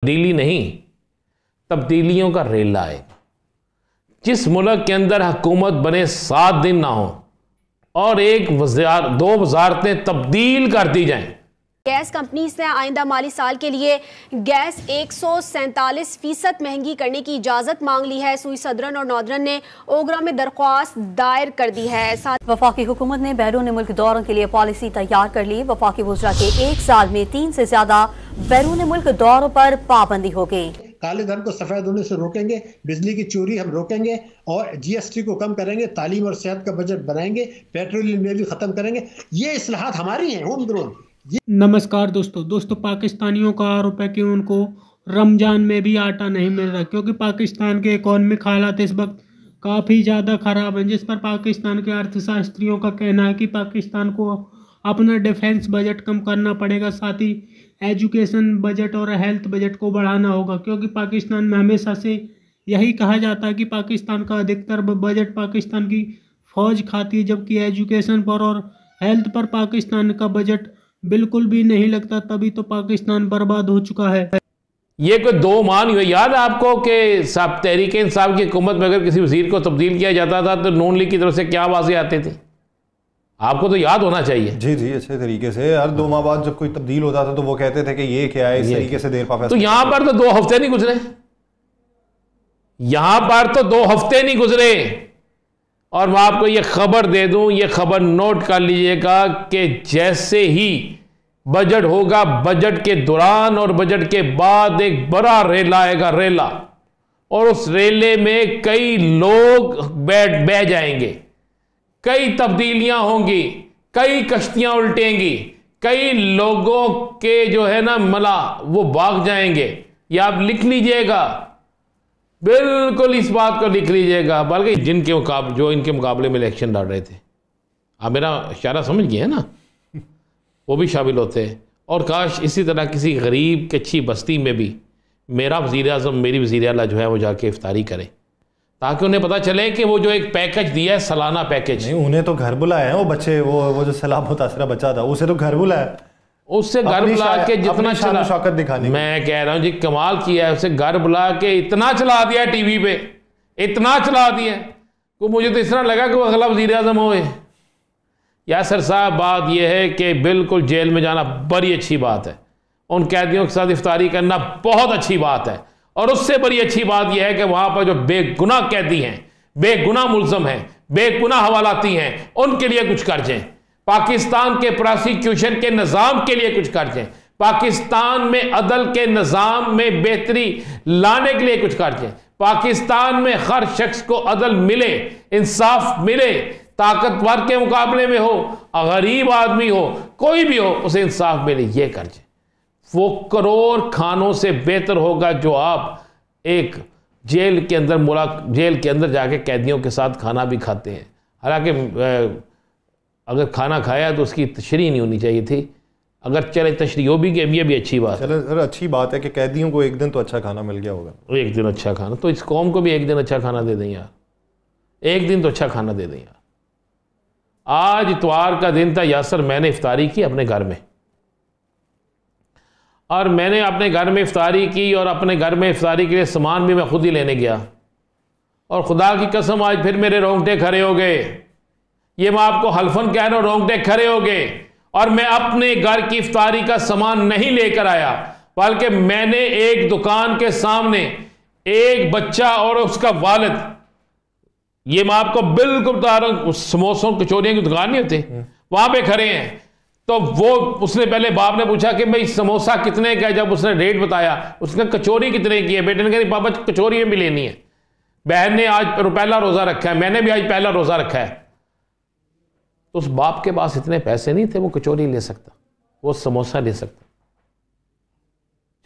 तब्दीली नहीं, तब्दीलियों का रेला आएगा। जिस मुल्क के अंदर हुकूमत बने 7 दिन ना हो और दो वजारतें तब्दील कर दी जाएं। गैस कंपनी से आइंदा माली साल के लिए गैस 147% महंगी करने की इजाजत मांग ली है। सुई सदरन और नॉर्दर्न ने ओगरा में दरख्वास्त दायर कर दी है। वफाकी हुकूमत ने बैरून मुल्क दौरों के लिए पॉलिसी तैयार कर ली। वफाकी वज़रा के 1 साल में 3 से ज्यादा बैरून मुल्क दौरों पर पाबंदी हो गई। काले धन को सफेद होने से रोकेंगे, बिजली की चोरी हम रोकेंगे और GST को कम करेंगे, तालीम और सेहत का बजट बनाएंगे, पेट्रोलियम लेवी खत्म करेंगे। ये इस्लाहात हमारी हैं होम ग्रोन। नमस्कार दोस्तों, पाकिस्तानियों का आरोप है कि उनको रमजान में भी आटा नहीं मिल रहा, क्योंकि पाकिस्तान के इकोनॉमिक हालात इस वक्त काफ़ी ज़्यादा ख़राब हैं, जिस पर पाकिस्तान के अर्थशास्त्रियों का कहना है कि पाकिस्तान को अपना डिफेंस बजट कम करना पड़ेगा, साथ ही एजुकेशन बजट और हेल्थ बजट को बढ़ाना होगा, क्योंकि पाकिस्तान में हमेशा से यही कहा जाता है कि पाकिस्तान का अधिकतर बजट पाकिस्तान की फ़ौज खाती है, जबकि एजुकेशन पर और हेल्थ पर पाकिस्तान का बजट बिल्कुल भी नहीं लगता। तभी तो पाकिस्तान बर्बाद हो चुका है। ये कोई 2 माह नहीं हुए। याद है आपको कि सब तहरीक इंसाफ की हुकूमत में अगर किसी वजीर को तब्दील किया जाता था तो नून लीग की तरफ से क्या आवाज़ें आती थी? आपको तो याद होना चाहिए। जी अच्छे तरीके से। हर 2 माह बाद जब कोई तब्दील होता था तो वो कहते थे कि ये क्या है, इस तरीके से देर पा। तो यहां पर तो 2 हफ्ते नहीं गुजरे, यहां पर तो 2 हफ्ते नहीं गुजरे। और मैं आपको ये खबर दे दूं, ये खबर नोट कर लीजिएगा कि जैसे ही बजट होगा, बजट के दौरान और बजट के बाद एक बड़ा रेला आएगा, रेला, और उस रेले में कई लोग बह जाएंगे, कई तब्दीलियां होंगी, कई कश्तियां उल्टेंगी, कई लोगों के जो है ना मला वो भाग जाएंगे। या आप लिख लीजिएगा, बिल्कुल इस बात को लिख लीजिएगा। बल्कि जो इनके मुकाबले में इलेक्शन लड़ रहे थे, आप मेरा इशारा समझ गए ना, वो भी शामिल होते हैं। और काश इसी तरह किसी गरीब की अच्छी बस्ती में भी मेरा वज़ीर आज़म, मेरी वज़ीर आला जो है वो जाके इफ्तारी करें, ताकि उन्हें पता चले कि वो जो एक पैकेज दिया है, सालाना पैकेज। नहीं, उन्हें तो घर बुलाया है। वो बच्चे वो जो सैलाब मुतासरा बच्चा था, उसे तो घर बुलाया, उससे घर बुला के जितना चला, शौकत दिखाने। मैं कह रहा हूं जी, कमाल किया है। उसे घर बुला के इतना चला दिया टीवी पे, इतना चला दिया कि मुझे तो इस तरह लगा कि वो अगला वज़ीर आज़म होए। यासर साहब, बात यह है कि बिल्कुल जेल में जाना बड़ी अच्छी बात है, उन कैदियों के साथ इफ्तारी करना बहुत अच्छी बात है, और उससे बड़ी अच्छी बात यह है कि वहां पर जो बेगुनाह कैदी हैं, बेगुनाह मुल्ज़म हैं, बेगुनाह हवालाती हैं, उनके लिए कुछ कर जाएं। पाकिस्तान के प्रोसिक्यूशन के निज़ाम के लिए कुछ कर जाएं। पाकिस्तान में अदल के निज़ाम में बेहतरी लाने के लिए कुछ कर जाएं। पाकिस्तान में हर शख्स को अदल मिले, इंसाफ मिले, ताकतवर के मुकाबले में हो, गरीब आदमी हो, कोई भी हो, उसे इंसाफ मिले, ये कर जाए। वो करोड़ खानों से बेहतर होगा जो आप एक जेल के अंदर जाके कैदियों के साथ खाना भी खाते हैं। हालांकि अगर खाना खाया तो उसकी तशरीह नहीं होनी चाहिए थी, अगर चले तशरीह हो भी, ये भी अच्छी बात है। चलो सर, अच्छी बात है कि कैदियों को एक दिन तो अच्छा खाना मिल गया होगा। एक दिन अच्छा खाना, तो इस कौम को भी एक दिन अच्छा खाना दे दें यार, एक दिन तो अच्छा खाना दे दें यार। आज इतवार का दिन था यासर, मैंने इफ्तारी की अपने घर में, और मैंने अपने घर में इफ्तारी की, और अपने घर में इफ्तारी के लिए सामान भी मैं खुद ही लेने गया, और खुदा की कसम आज फिर मेरे रोंगटे खड़े हो गए। ये मैं आपको हल्फन कह रहा हूं, रोंगटे खड़े हो गए। और मैं अपने घर की इफ्तारी का सामान नहीं लेकर आया, बल्कि मैंने एक दुकान के सामने एक बच्चा और उसका वालिद, ये मैं आपको बिल्कुल बता रहा हूं, समोसों कचौरियों की दुकान नहीं होती, वहां पे खड़े हैं। तो वो उसने पहले बाप ने पूछा कि भाई समोसा कितने का है। जब उसने रेट बताया, उसने कचौरी कितने की है, बेटे ने कहा पापा कचौरी भी लेनी है। बहन ने आज पहला रोजा रखा है, मैंने भी आज पहला रोजा रखा है। तो उस बाप के पास इतने पैसे नहीं थे वो कचौरी ले सकता, वो समोसा ले सकता।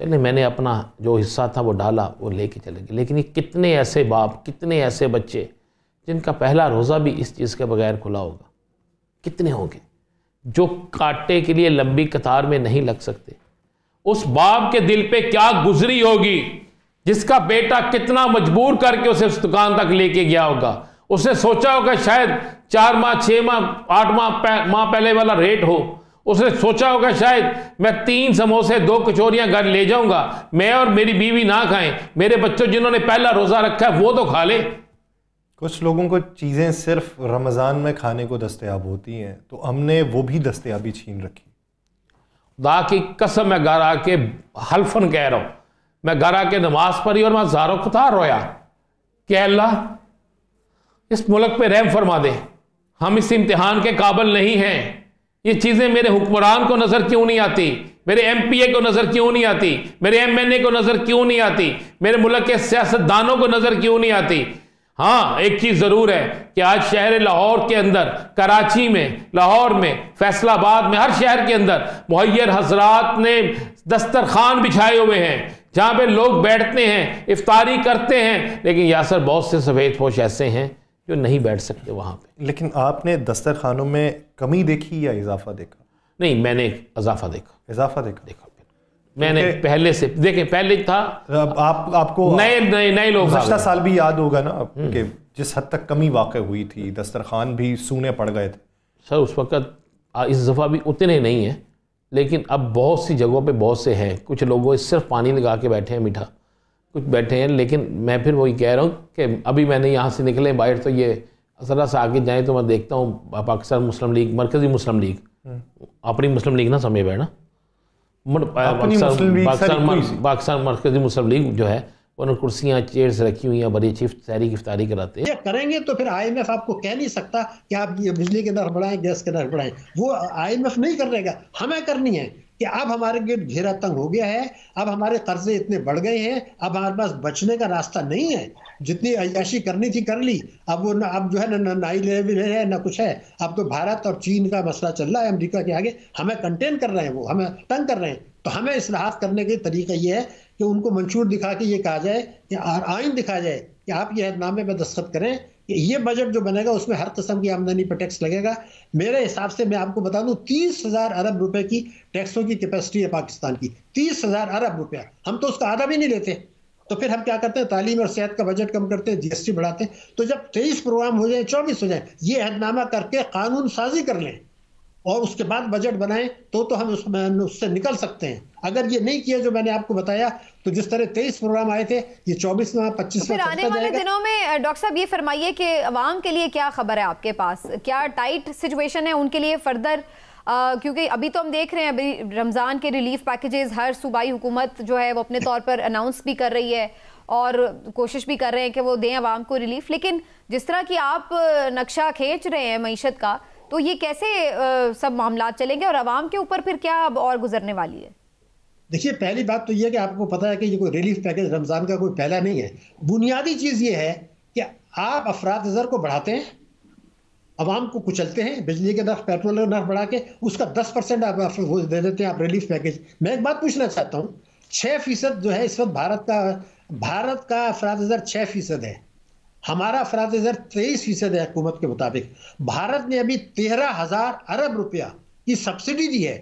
चले, मैंने अपना जो हिस्सा था वो डाला, वो लेके चले गए। लेकिन ये कितने ऐसे बाप, कितने ऐसे बच्चे जिनका पहला रोज़ा भी इस चीज़ के बगैर खुला होगा, कितने होंगे जो कांटे के लिए लंबी कतार में नहीं लग सकते। उस बाप के दिल पे क्या गुजरी होगी जिसका बेटा कितना मजबूर करके उसे उस दुकान तक लेके गया होगा। उसने सोचा होगा शायद 4 माह, 6 माह, 8 माह पहले वाला रेट हो, उसने सोचा होगा शायद मैं 3 समोसे 2 कचौरियां घर ले जाऊंगा, मैं और मेरी बीवी ना खाएं, मेरे बच्चों जिन्होंने पहला रोज़ा रखा है वो तो खा ले। कुछ लोगों को चीज़ें सिर्फ रमज़ान में खाने को दस्तयाब होती हैं, तो हमने वो भी दस्तयाबी छीन रखी। खुदा की कसम मैं घर आके हल्फन कह रहा हूं, मैं घर आके नमाज पढ़ी और मैं हज़ारों कुतार रोया कि अल्लाह इस मुल्क पे रहम फरमा दे, हम इस इम्तिहान के काबिल नहीं हैं। ये चीज़ें मेरे हुक्मरान को नज़र क्यों नहीं आती, मेरे MPA को नज़र क्यों नहीं आती, मेरे MNA को नज़र क्यों नहीं आती, मेरे मुल्क के सियासतदानों को नज़र क्यों नहीं आती। हाँ, एक चीज़ ज़रूर है कि आज शहर लाहौर के अंदर, कराची में, लाहौर में, फैसलाबाद में, हर शहर के अंदर मुहैयर हजरात ने दस्तरखान बिछाए हुए हैं जहाँ पे लोग बैठते हैं, इफ्तारी करते हैं, लेकिन यासर बहुत से सफ़ेद पोश ऐसे हैं जो नहीं बैठ सकते वहाँ पे। लेकिन आपने दस्तरखानों में कमी देखी या इजाफा देखा? नहीं, मैंने इजाफा देखा। इजाफा देखा मैंने पहले से देखें, पहले था आपको नए लोग पिछला साल भी याद होगा ना कि जिस हद तक कमी वाक़ हुई थी, दस्तरखान भी सूने पड़ गए थे। सर उस वक़्त इस दफ़ा भी उतने नहीं हैं, लेकिन अब बहुत सी जगहों पे बहुत से हैं। कुछ लोगों सिर्फ पानी लगा के बैठे हैं मीठा, कुछ बैठे हैं। लेकिन मैं फिर वही कह रहा हूँ कि अभी मैंने यहाँ से निकले बाहर, तो ये ज़रा सा आगे जाए तो मैं देखता हूँ पाकिस्तान मुस्लिम लीग, मरकज़ी मुस्लिम लीग, अपनी मुस्लिम लीग ना समझे बैठना, पाकिस्तान मरकज़ी मुस्लिम लीग जो है उन्होंने कुर्सियाँ चेयर्स रखी हुई हैं, बड़ी अच्छी सहरी की इफ्तारी कराते हैं। ये करेंगे तो फिर IMF आपको कह नहीं सकता कि आप ये बिजली के दर बढ़ाएं, गैस के दर बढ़ाएं। वो IMF नहीं करेगा, हमें करनी है कि अब हमारे गिर्द घेरा तंग हो गया है, अब हमारे कर्जे इतने बढ़ गए हैं, अब हमारे पास बचने का रास्ता नहीं है। जितनी अय्याशी करनी थी कर ली, अब वो अब जो है ना लेवल है ना कुछ है। अब तो भारत और चीन का मसला चल रहा है, अमेरिका के आगे हमें कंटेन कर रहे हैं, वो हमें तंग कर रहे हैं। तो हमें इस्लाहात करने का तरीका ये है कि उनको मंशूर दिखा के ये कहा जाए कि आइन दिखाया जाए कि आप ये अहदनामे में दस्तखत करें कि ये बजट जो बनेगा उसमें हर किस्म की आमदनी पर टैक्स लगेगा। मेरे हिसाब से मैं आपको बता दूं 30,000 अरब रुपए की टैक्सों की कैपेसिटी है पाकिस्तान की, 30,000 अरब रुपया। हम तो उसका आधा भी नहीं लेते। तो फिर हम क्या करते हैं, तालीम और सेहत का बजट कम करते हैं, GST बढ़ाते हैं। तो जब 23 प्रोग्राम हो जाए, 24 हो जाए, ये अहदनामा करके कानून साजी कर लें और उसके बाद बजट बनाएं तो हम उससे निकल सकते हैं। अगर ये नहीं किया जो मैंने आपको बताया, तो जिस तरह 23 प्रोग्राम आए थे, ये 24 में 25 में आने वाले दिनों में डॉक्टर साहब ये फरमाइए कि अवाम के लिए क्या खबर है आपके पास, क्या टाइट सिचुएशन है उनके लिए फर्दर? क्योंकि अभी तो हम देख रहे हैं अभी रमज़ान के रिलीफ पैकेजेस हर सूबाई हुकूमत जो है वो अपने तौर पर अनाउंस भी कर रही है और कोशिश भी कर रहे हैं कि वो दें अवाम को रिलीफ। लेकिन जिस तरह की आप नक्शा खींच रहे हैं मईशत का, तो ये कैसे सब मामला चलेंगे और अवाम के ऊपर फिर क्या अब और गुजरने वाली है? देखिए, पहली बात तो ये कि आपको पता है कि ये कोई रिलीफ पैकेज रमज़ान का कोई पहला नहीं है। बुनियादी चीज़ ये है कि आप अफराद ज़र को बढ़ाते हैं, अवाम को कुचलते हैं, बिजली के नर्ख, पेट्रोल के नर्ख बढ़ा के उसका 10% आप दे देते हैं आप रिलीफ पैकेज। मैं एक बात पूछना चाहता हूँ, 6% जो है इस वक्त भारत का अफराद ज़र 6% है, हमारा अफराद ज़र 23% है हुकूमत के मुताबिक। भारत ने अभी 13,000 अरब रुपया की सब्सिडी दी है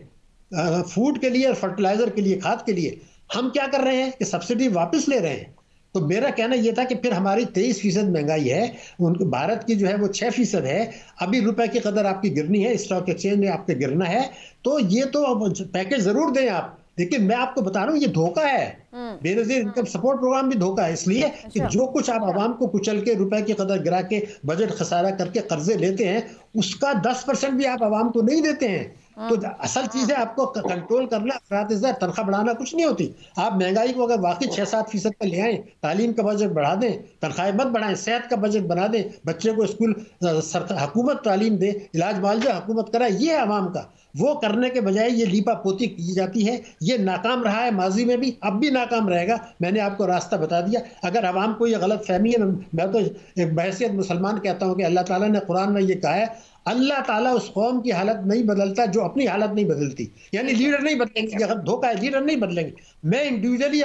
फूड के लिए और फर्टिलाइजर के लिए, खाद के लिए। हम क्या कर रहे हैं कि सब्सिडी वापस ले रहे हैं। तो मेरा कहना यह था कि फिर हमारी 23% महंगाई है, उनके भारत की जो है वो 6% है। अभी रुपए की कदर आपकी गिरनी है, स्टॉक एक्सचेंज में आपके गिरना है। तो ये तो पैकेज जरूर दें आप, लेकिन मैं आपको बता रहा हूँ ये धोखा है। बेनज़ीर इनकम सपोर्ट प्रोग्राम भी धोखा है, इसलिए कि जो कुछ आप आवाम को कुचल के रुपए की कदर गिरा के बजट खसारा करके कर्जे लेते हैं, उसका 10% भी आप आवाम को नहीं देते हैं। तो असल चीज है आपको कंट्रोल करना, अफराद ज़र तनख्वाह बढ़ाना कुछ नहीं होती। आप महंगाई को अगर वाकई 6-7% पर ले आए, तालीम का बजट बढ़ा दें, तनख्वाहें मत बढ़ाएं, सेहत का बजट बना दें, बच्चे को स्कूल हुकूमत तालीम दे, इलाज मुआवजा हुकूमत कराए, ये है आवाम का। वो करने के बजाय ये लीपा पोती की जाती है। ये नाकाम रहा है माजी में भी, अब भी नाकाम रहेगा। मैंने आपको रास्ता बता दिया। अगर आवाम को ये गलत फहमी है, मैं तो एक बहैसियत मुसलमान कहता हूँ कि अल्लाह ताला ने कुरान में ये कहा है, अल्लाह ताला उस कौम की हालत नहीं बदलता जो अपनी हालत नहीं बदलती। यानी लीडर नहीं बदलेंगे, ये धोखा है, लीडर नहीं बदलेंगे। मैं इंडिविजुअली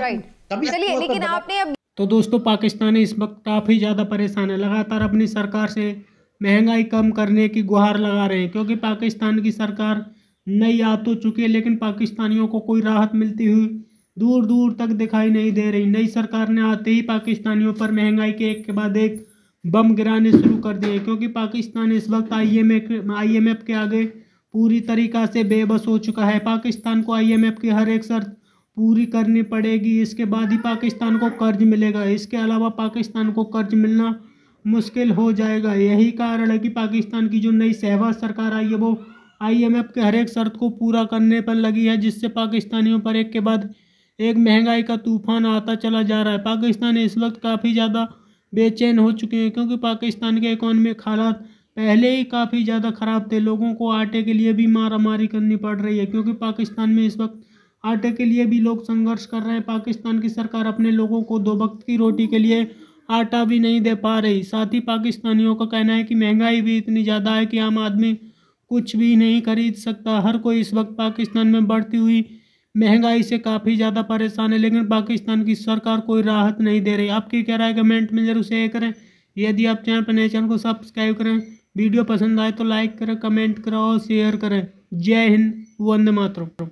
कभी चलिए, लेकिन आपने अब तो दोस्तों पाकिस्तान इस वक्त काफ़ी ज़्यादा परेशान है, लगातार अपनी सरकार से महंगाई कम करने की गुहार लगा रहे हैं, क्योंकि पाकिस्तान की सरकार नई आ तो चुकी है, लेकिन पाकिस्तानियों को कोई राहत मिलती हुई दूर दूर तक दिखाई नहीं दे रही। नई सरकार ने आते ही पाकिस्तानियों पर महंगाई के एक के बाद एक बम गिराने शुरू कर दिए, क्योंकि पाकिस्तान इस वक्त IMF के आगे पूरी तरीक़ा से बेबस हो चुका है। पाकिस्तान को IMF की हर एक शर्त पूरी करनी पड़ेगी, इसके बाद ही पाकिस्तान को कर्ज मिलेगा। इसके अलावा पाकिस्तान को कर्ज मिलना मुश्किल हो जाएगा। यही कारण है कि पाकिस्तान की जो नई शहबाज सरकार आई है वो IMF के हर एक शर्त को पूरा करने पर लगी है, जिससे पाकिस्तानियों पर एक के बाद एक महंगाई का तूफान आता चला जा रहा है। पाकिस्तान इस वक्त काफ़ी ज़्यादा बेचैन हो चुके हैं, क्योंकि पाकिस्तान के इकोनॉमिक हालात पहले ही काफ़ी ज़्यादा ख़राब थे। लोगों को आटे के लिए भी मारामारी करनी पड़ रही है, क्योंकि पाकिस्तान में इस वक्त आटे के लिए भी लोग संघर्ष कर रहे हैं। पाकिस्तान की सरकार अपने लोगों को 2 वक्त की रोटी के लिए आटा भी नहीं दे पा रही। साथ ही पाकिस्तानियों का कहना है कि महंगाई भी इतनी ज़्यादा है कि आम आदमी कुछ भी नहीं खरीद सकता। हर कोई इस वक्त पाकिस्तान में बढ़ती हुई महंगाई से काफ़ी ज़्यादा परेशान है, लेकिन पाकिस्तान की सरकार कोई राहत नहीं दे रही। आपकी क्या राय कमेंट में जरूर शेयर करें। यदि आप चैनल पर नए, चैनल को सब्सक्राइब करें। वीडियो पसंद आए तो लाइक करें, कमेंट करें और शेयर करें। जय हिंद, वंदे मातरम।